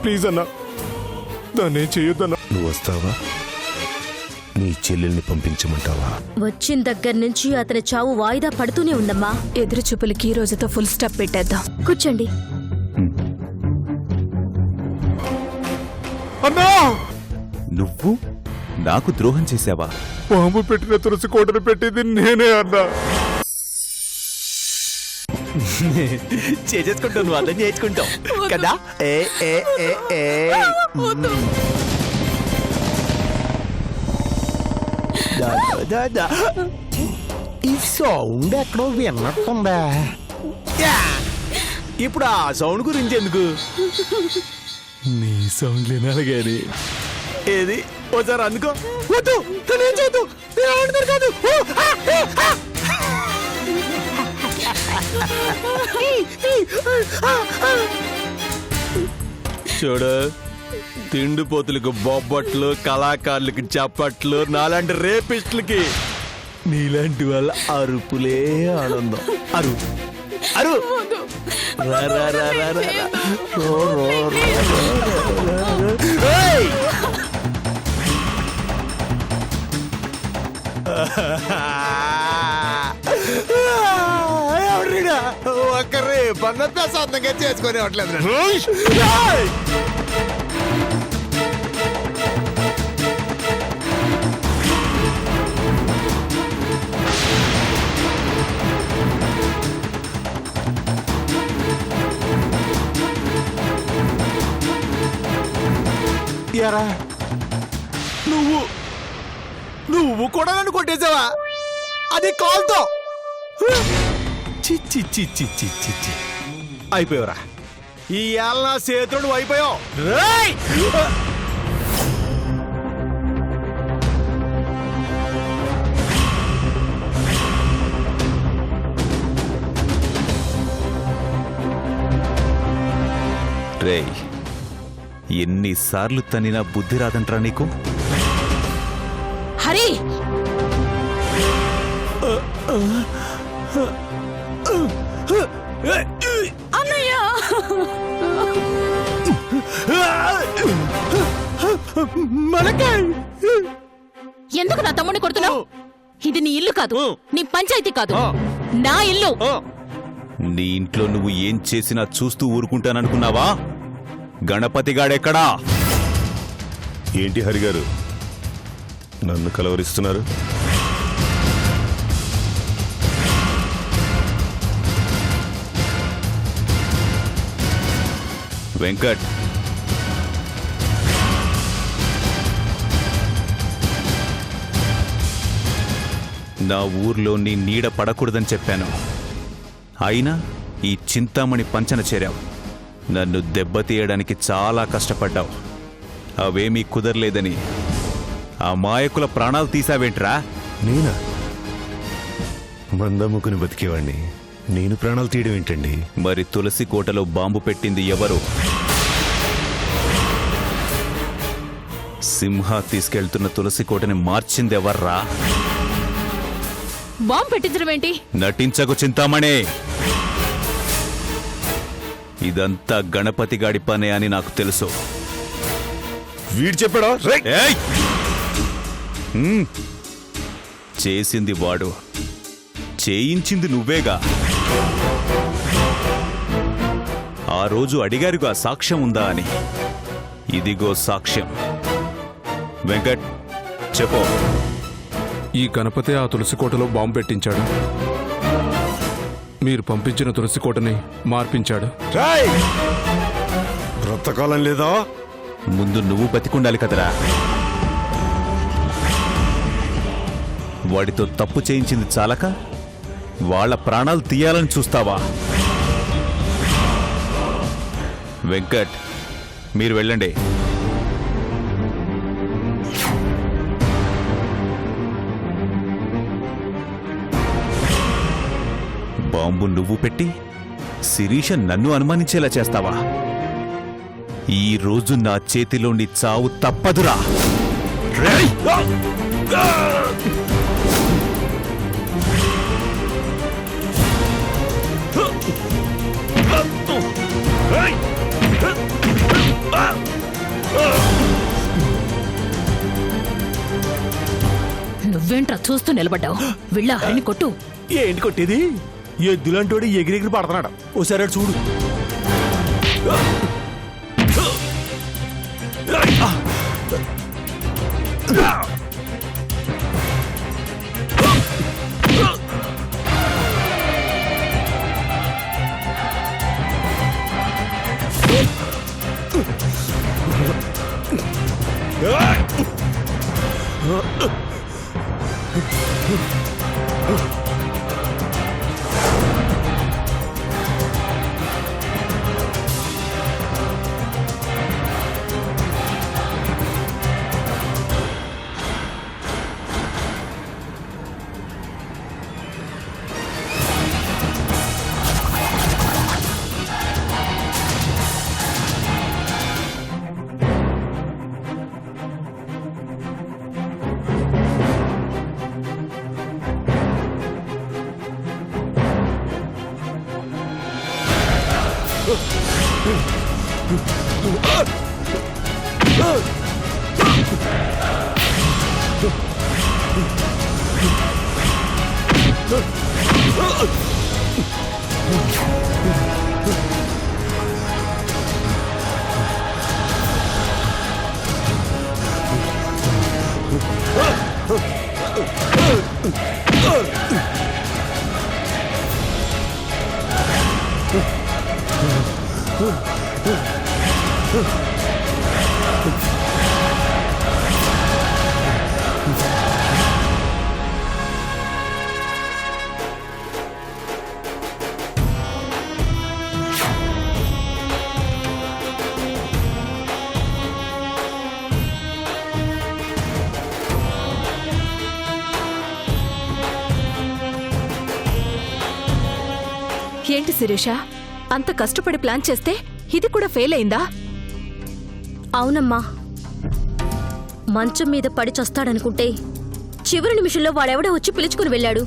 Please అన్నా, దాన్నేం చేయొద్దన్నా. నువ్వు వస్తావా? నీ చెల్లెల్ని పంపించమంటావా? వచ్చిన దగ్గర నుంచి అతని చావు వాయిదా పడుతూనే ఉందమ్మా. ఎదురు చూపులకి ఈ రోజుతో ఫుల్ స్టాప్ పెట్టేద్దాం. కూర్చోండి. అన్నా, నువ్వు నాకు ద్రోహం చేశావా? బాంబు పెట్టిన తులసి కోటను పెట్టింది నేనే అన్నా. చేసేసుకుంటావు, నువ్వు అర్థం చేసుకుంటావు కదా. ఈ సౌండ్ ఎక్కడో విన్నట్టుందా? ఇప్పుడు ఆ సౌండ్ గురించి ఎందుకు? నీ సౌండ్ వినాలి గాని. ఏది ఓసారి అందుకో. వద్దు, తనేం చేయదు, కాదు. చూడు, తిండిపోతులకు బొబ్బట్లు, కళాకారులకి చప్పట్లు, నాలాంటి రేపిస్టులకి నీలాంటి వాళ్ళ అరుపులే ఆనందం. అరు అరు ఒక్కరే పన్న ప్రశాంతంగా చేసుకునే అట్లేదు. నువ్వు కూడా నన్ను కొట్టేసావా? అది కాల్తో. చిచ్చి చిచ్చి చిచ్చి చి అయిపోయావురా. ఈ ఏళ్ళ నా చేతుడు నువ్వు అయిపోయావు. రేయ్, ఎన్నిసార్లు తనినా బుద్ధి రాదంట్రా నీకు? హరి, అన్నయ్య, ఎందుకు నా తమ్ముడిని కొడుతున్నావు? ఇది నీ ఇల్లు కాదు, నీ పంచాయతీ కాదు, నా ఇల్లు. నీ ఇంట్లో నువ్వు ఏం చేసినా చూస్తూ ఊరుకుంటాననుకున్నావా? గణపతిగాడెక్కడా? ఏంటి హరిగారు నన్ను కలవరిస్తున్నారు? వెంకట్, నా ఊర్లో నీ నీడ పడకూడదని చెప్పాను. అయినా ఈ చింతామణి పంచన చేరావు. నన్ను దెబ్బతీయడానికి చాలా కష్టపడ్డావు. అవేమీ కుదరలేదని ఆ మాయకుల ప్రాణాలు తీసావేంట్రా? నేనా? మందమ్ముకుని బతికేవాణ్ణి నేను ప్రాణాలు తీయడం ఏంటండి? మరి తులసి కోటలో బాంబు పెట్టింది ఎవరు? సింహ తీసుకెళ్తున్న తులసి కోటని మార్చింది ఎవర్రా? బాంబు పెట్టించడం ఏంటి? నటించకు చింతామణి. ఇదంతా గణపతి గాడి పనే అని నాకు తెలుసు. వీడు చెప్పాడా? ఏయ్! చేసింది వాడు, చేయించింది నువ్వేగా. ఆ రోజు అడిగారుగా సాక్ష్యం ఉందా అని. ఇదిగో సాక్ష్యం. వెంకట్, చెప్పు. ఈ గణపతి ఆ తులసి కోటలో బాంబు పెట్టించాడు. మీరు పంపించిన తులసి కోటని మార్పించాడు. బ్రతకాలం లేదా? ముందు నువ్వు బతికుండాలి కదరా. వాడితో తప్పు చేయించింది చాలక వాళ్ళ ప్రాణాలు తీయాలని చూస్తావా? వెంకట్, మీరు వెళ్ళండి. బాంబు నువ్వు పెట్టి శిరీష నన్ను అనుమానించేలా చేస్తావా? ఈ రోజు నా చేతిలోని చావు తప్పదురా. ఏంట్రా చూస్తూ నిలబడ్డావు వెళ్ళా హరిని కొట్టు. ఏంటి కొట్టేది? ఎద్దులంటోడు ఎగిరెగిరి పడుతున్నాడు. ఓసారి అటు చూడు. ఏంటి శిరీష, అంత కష్టపడి ప్లాన్ చేస్తే ఇది కూడా ఫెయిల్ అయిందా? అవునమ్మా, మంచం మీద పడి చస్తాడనుకుంటే చివరి నిమిషంలో వాడెవడో వచ్చి పిలుచుకుని వెళ్ళాడు.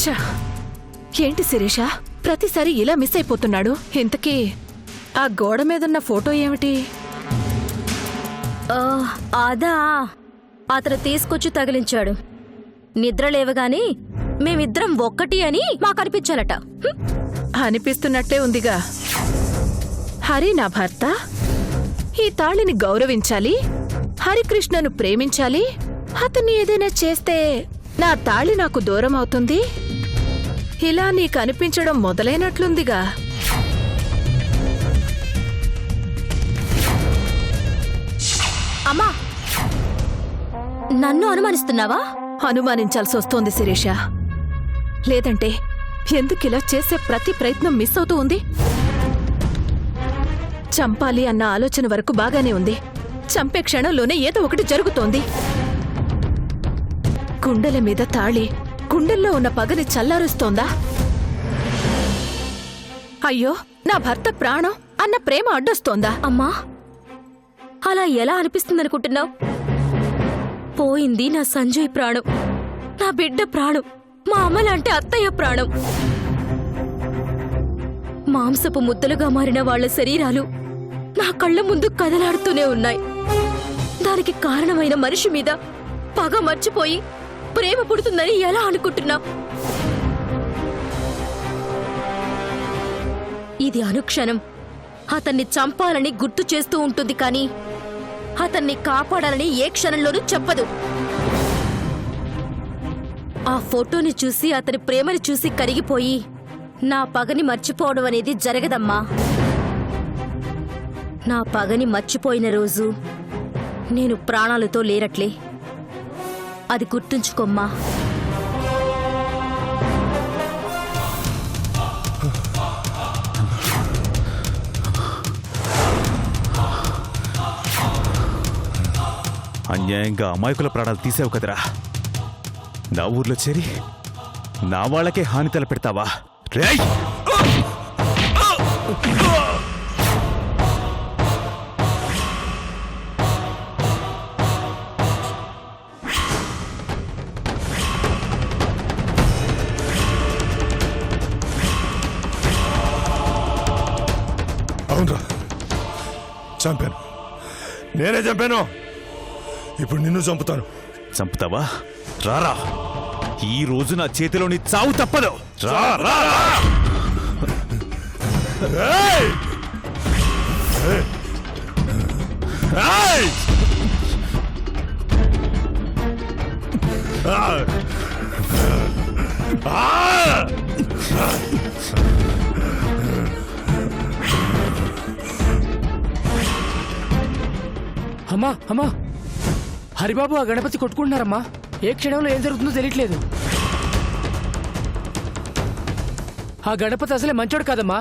ఛ! ఏంటి శిరీష, ప్రతిసారి ఇలా మిస్ అయిపోతున్నాడు? ఇంతకీ ఆ గోడ మీదున్న ఫోటో ఏమిటి? అదా, అతను తీసుకొచ్చి తగిలించాడు. నిద్ర లేవగానే మేమిద్దరం ఒక్కటి అని మాకు అనిపించాలట. అనిపిస్తున్నట్టే ఉందిగా. హరి నా భర్త, ఈ తాళిని గౌరవించాలి, హరికృష్ణను ప్రేమించాలి. అతన్ని ఏదైనా చేస్తే నా తాళి నాకు దూరం అవుతుంది. ఇలా నీకు అనిపించడం మొదలైనట్లుందిగా. అమ్మా, నన్ను అనుమానిస్తున్నావా? అనుమానించాల్సి వస్తోంది శిరీష. లేదంటే ఎందుకిలా చేసే ప్రతి ప్రయత్నం మిస్ అవుతూ ఉంది? చంపాలి అన్న ఆలోచన వరకు బాగానే ఉంది. చంపే క్షణంలోనే ఏదో ఒకటి జరుగుతోంది. గుండెల మీద తాళి గుండెల్లో ఉన్న పగని చల్లారుస్తోందా? అయ్యో, నా భర్త ప్రాణం అన్న ప్రేమ అడ్డొస్తోందా? అమ్మా, అలా ఎలా అనిపిస్తుందనుకుంటున్నావు? పోయింది నా సంజయ్ ప్రాణం, నా బిడ్డ ప్రాణం, మా అమ్మలాంటి అత్తయ్య ప్రాణం. మాంసపు ముద్దలుగా మారిన వాళ్ల శరీరాలు నా కళ్ళ ముందు కదలాడుతూనే ఉన్నాయి. దానికి కారణమైన మనిషి మీద పగ మర్చిపోయి ప్రేమ పుడుతుందని ఎలా అనుకుంటున్నావు? ఇది అనుక్షణం అతన్ని చంపాలని గుర్తు చేస్తూ ఉంటుంది, కానీ అతన్ని కాపాడాలని ఏ క్షణంలోనూ చెప్పదు. ఆ ఫోటోని చూసి అతని ప్రేమని చూసి కరిగిపోయి నా పగని మర్చిపోవడం అనేది జరగదమ్మా. నా పగని మర్చిపోయిన రోజు నేను ప్రాణాలతో లేనట్లే. అది గుర్తుంచుకోమ్మా. అన్యాయంగా అమాయకుల ప్రాణాలు తీసావు కదరా. నా ఊర్లో చేరి నా వాళ్ళకే హాని తలపెడతావా? రేయ్! అవునరా, చంపాను. నేనే చంపాను. ఇప్పుడు నిన్ను చంపుతాను. చంపుతావా? రారా, ఈ రోజు నా చేతిలోని చావు తప్పదు. రా రా రా. ఏయ్! ఏయ్! అమ్మా అమ్మా, హరిబాబు ఆ గణపతి కొట్టుకుంటున్నారమ్మా. ఏ క్షణంలో ఏం జరుగుతుందో తెలియట్లేదు. ఆ గణపతి అసలే మంచోడు కాదమ్మా.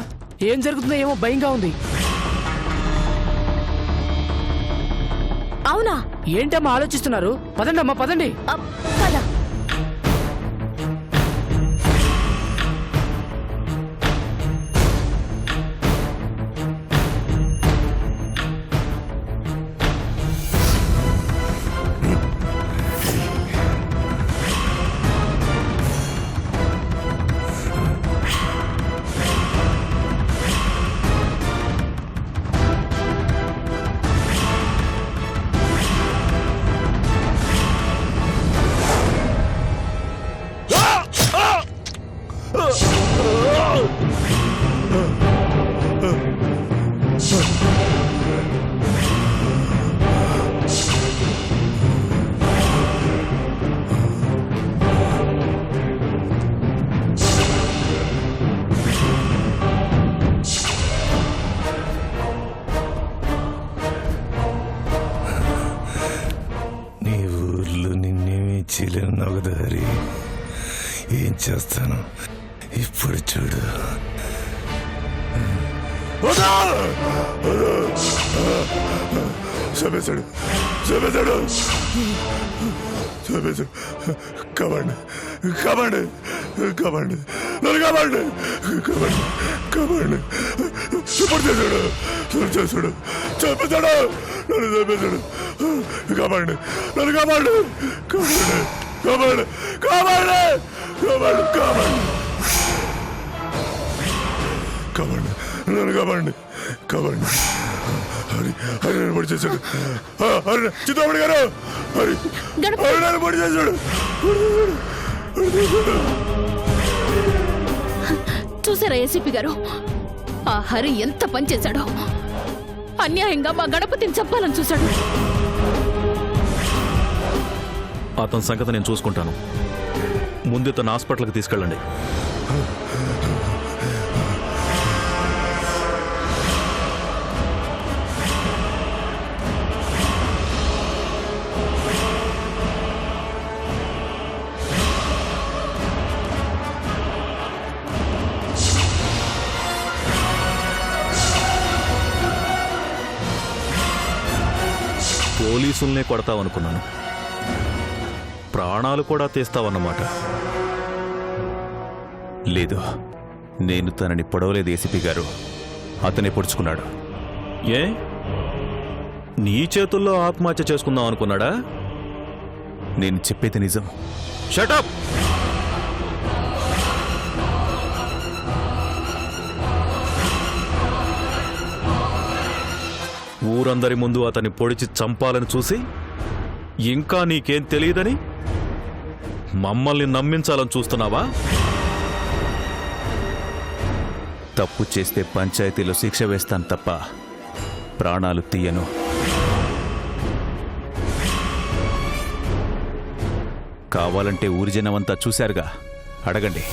ఏం జరుగుతుందో ఏమో భయంగా ఉంది. అవునా? ఏంటమ్మా ఆలోచిస్తున్నారు? పదండి అమ్మా, పదండి. పద. నీ ఊర్లో నిన్నేమీ చేయలేను కదా హరి. ఏం చేస్తాను ఇప్పుడు చూడు. చంపేశాడు, చంపేశాడు, చంపేశాడు. కబండి, కబండి, కబండి, నన్ను కబండి, కబండి, కబండి. ఇప్పుడు చేశాడు, చేశాడు, చంపేశాడు, నన్ను చంపేశాడు. కబండి, నన్ను కబండి, కబండి, కబండి, కబండి, కబండి, కబండి, కబండి, నన్ను కబండి, కబండి. హరి, హరి నన్ను పొడి చేశాడు. హరి, చిత్రపడి గారు, హరి, హరి నన్ను పొడి చేశాడు. చూసారా ఏసీపీ గారు, ఆ హరి ఎంత పనిచేశాడో. అన్యాయంగా మా గణపతిని చంపాలని చూశాడు. అతని సంగతి నేను చూసుకుంటాను. ముందు తన హాస్పిటల్కి తీసుకెళ్ళండి. పోలీసుల్నే కొడతావనుకున్నాను, ప్రాణాలు కూడా తీస్తావన్నమాట. లేదు, నేను తనని పొడవలేదు ఏసీపీ గారు. అతనే పొడుచుకున్నాడు. ఏ, నీ చేతుల్లో ఆత్మహత్య చేసుకుందాం అనుకున్నాడా? నేను చెప్పేది నిజం. షటప్! ఊరందరి ముందు అతన్ని పొడిచి చంపాలని చూసి ఇంకా నీకేం తెలియదని మమ్మల్ని నమ్మించాలని చూస్తున్నావా? తప్పు చేస్తే పంచాయతీలో శిక్ష వేస్తాను తప్ప ప్రాణాలు తీయను. కావాలంటే ఊరి జనమంతా చూశారుగా, అడగండి.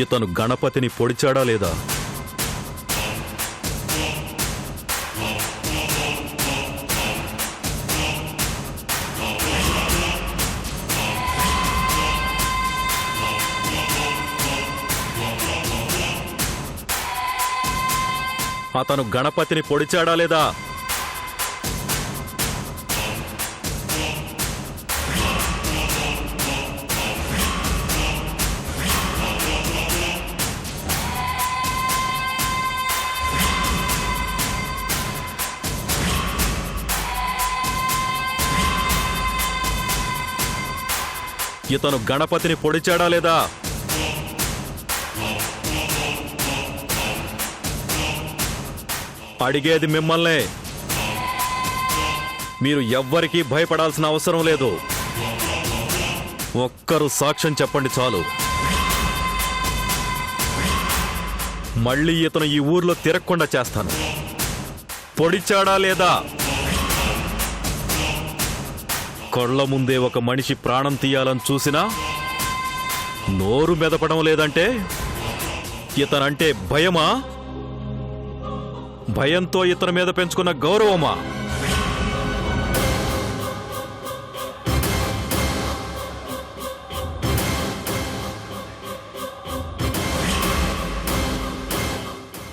ఇతను గణపతిని పొడిచాడా లేదా? అతను గణపతిని పొడిచాడా లేదా? ఇతను గణపతిని పొడిచాడా లేదా? అడిగేది మిమ్మల్నే. మీరు ఎవ్వరికీ భయపడాల్సిన అవసరం లేదు. ఒక్కరు సాక్ష్యం చెప్పండి చాలు. మళ్ళీ ఇతను ఈ ఊర్లో తిరగకుండా చేస్తాను. పొడిచాడా లేదా? కళ్ళ ముందే ఒక మనిషి ప్రాణం తీయాలని చూసినా నోరు మెదపడం లేదంటే ఇతనంటే భయమా? భయంతో ఇతని మీద పెంచుకున్న గౌరవమా?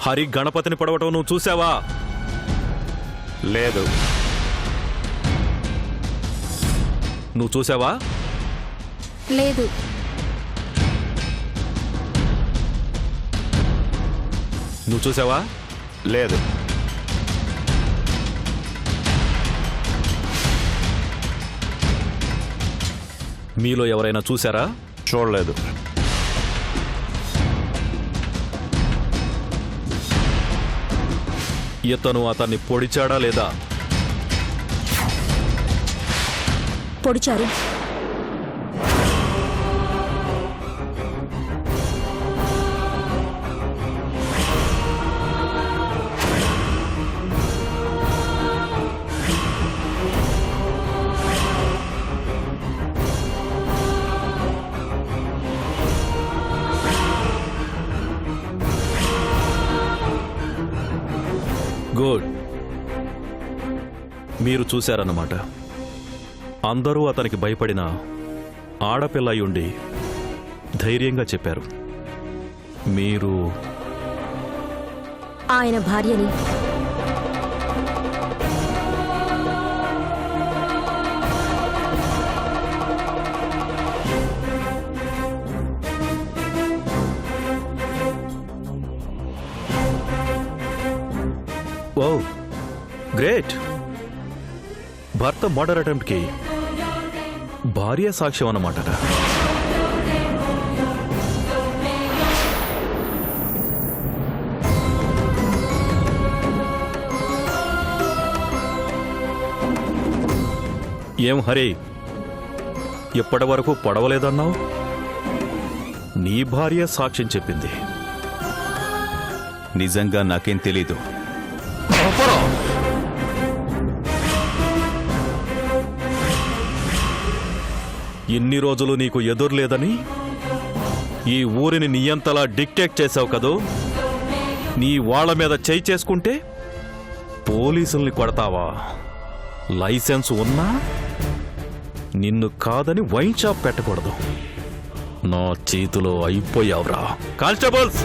హరి గణపతిని పడవటం నువ్వు చూసావా? లేదు. నువ్వు చూసావా? లేదు. నువ్వు చూసావా? లేదు. మీలో ఎవరైనా చూసారా? చూడలేదు. ఇతను అతన్ని పొడిచాడా లేదా? పొడిచారు. గుడ్. మీరు చూశారన్నమాట. అందరూ అతనికి భయపడిన ఆడపిల్ల అయ్యుండి ధైర్యంగా చెప్పారు. మీరు ఆయన భార్యని. ఓ గ్రేట్. భర్త మర్డర్ అటెంప్ట్కి భార్య సాక్ష్యం అన్నమాట. ఏం హరి, ఇప్పటి వరకు పడవలేదన్నావు? నీ భార్య సాక్ష్యం చెప్పింది. నిజంగా నాకేం తెలీదు. ఇన్ని రోజులు నీకు ఎదురులేదని ఈ ఊరిని నియంతలా డిక్టేట్ చేశావు కదూ. నీ వాళ్ళ మీద చేయి చేసుకుంటే పోలీసుల్ని కొడతావా? లైసెన్స్ ఉన్నా నిన్ను కాదని వైన్ షాప్ పెట్టకూడదు. నా చేతిలో అయిపోయావురా. కానిస్టేబుల్స్,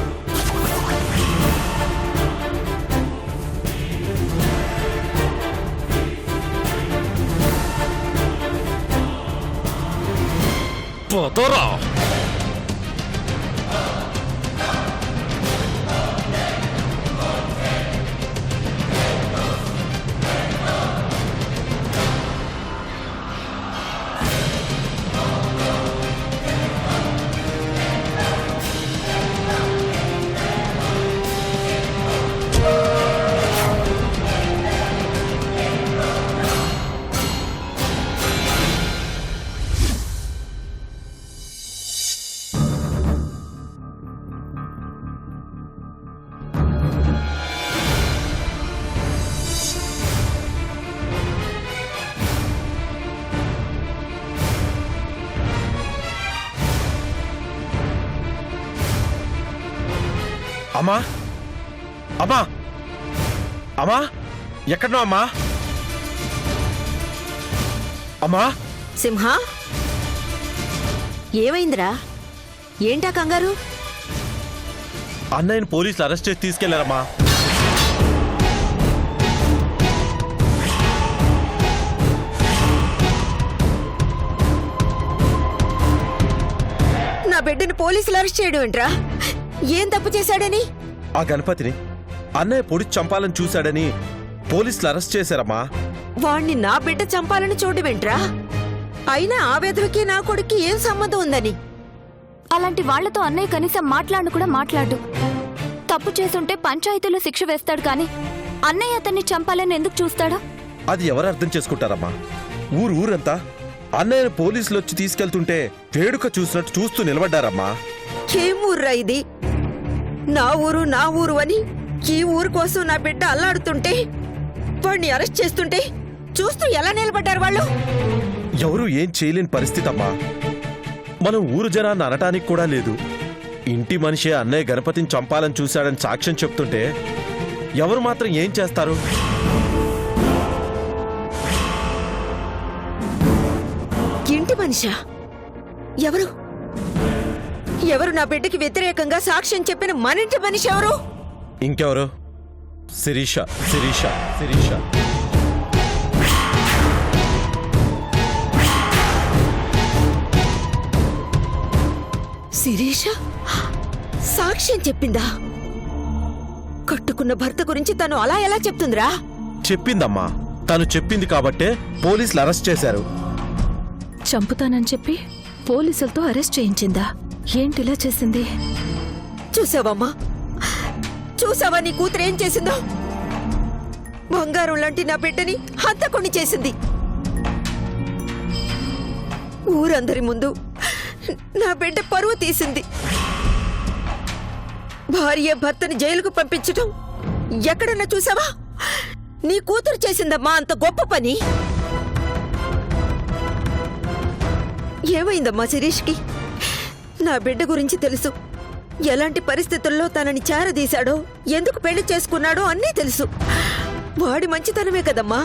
పోతోరా. అమ్మా, అమ్మా, అమ్మా, ఎక్కడో అమ్మా, అమ్మా. సింహ, ఏమైందిరా? ఏంటా కంగారు? అన్నయ్యని పోలీసులు అరెస్ట్ చేసి తీసుకెళ్లారమ్మా. నా బిడ్డను పోలీసులు అరెస్ట్ చేయడం ఏంట్రా? ఏం తప్పు చేశాడని? ఆ గణపతిని అన్నయ్య పొడిచి చంపాలని చూశాడని పోలీసులు అరెస్ట్ చేశారమ్మా. వాణ్ణి నా బిడ్డ చంపాలని చూడవేంట్రా? అయినా ఆ వెధవకి నా కొడుక్కి ఏం సంబంధం ఉందని? అలాంటి వాళ్లతో అన్నయ్య కనీసం మాట్లాడు కూడా మాట్లాడు. తప్పు చేసుంటే పంచాయతీలో శిక్ష వేస్తాడు కానీ అన్నయ్య అతన్ని చంపాలని ఎందుకు చూస్తాడు? అది ఎవరు అర్థం చేసుకుంటారమ్మా? ఊరంతా అన్నయ్యను పోలీసులు వచ్చి తీసుకెళ్తుంటే వేడుక చూసినట్టు చూస్తూ నిలబడ్డారమ్మా. ఏం ఊర్రా ఇది? నా ఊరు అని ఈ ఊరు కోసం నా బిడ్డ అల్లాడుతుంటే వాడిని అరెస్ట్ చేస్తుంటే చూస్తూ ఎలా నిలబడ్డారు వాళ్ళు? ఎవరు ఏం చేయలేని పరిస్థితి అమ్మా. మనం ఊరు జనాన్ని అనటానికి కూడా లేదు. ఇంటి మనిషే అన్నయ్య గణపతిని చంపాలని చూశాడని సాక్ష్యం చెప్తుంటే ఎవరు మాత్రం ఏం చేస్తారు? ఇంటి మనిషా? ఎవరు ఎవరు నా బిడ్డకి వ్యతిరేకంగా సాక్ష్యం చెప్పిన మన ఇంటి మనిషి ఎవరు? ఇంకెవరు? శిరీష శిరీష శిరీష శిరీష సాక్ష్యం చెప్పిందా? కట్టుకున్న భర్త గురించి తను అలా ఎలా చెప్తుందిరా? చెప్పిందమ్మా. తను చెప్పింది కాబట్టే పోలీసులు అరెస్ట్ చేశారు. చంపుతానని చెప్పి పోలీసులతో అరెస్ట్ చేయించిందా? ఏంటిలా చేసింది? చూసావమ్మా, చూసావా నీ కూతురు ఏం చేసిందో? బంగారం లాంటి నా బిడ్డని హంతకుణ్ణి చేసింది. ఊరందరి ముందు నా బిడ్డ పరువు తీసింది. భార్య భర్తని జైలుకు పంపించటం ఎక్కడన్నా చూసావా? నీ కూతురు చేసిందమ్మా అంత గొప్ప పని. ఏమైందమ్మా శిరీష్కి? నా బిడ్డ గురించి తెలుసు. ఎలాంటి పరిస్థితుల్లో తనని చేరదీశాడో, ఎందుకు పెళ్లి చేసుకున్నాడో అన్నీ తెలుసు. వాడి మంచితనమే కదమ్మా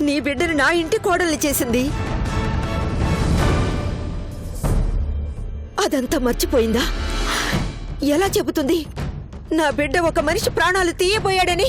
నీ బిడ్డని నా ఇంటి కోడల్ని చేసింది. అదంతా మర్చిపోయిందా? ఎలా చెబుతుంది నా బిడ్డ ఒక మనిషి ప్రాణాలు తీయబోయాడని?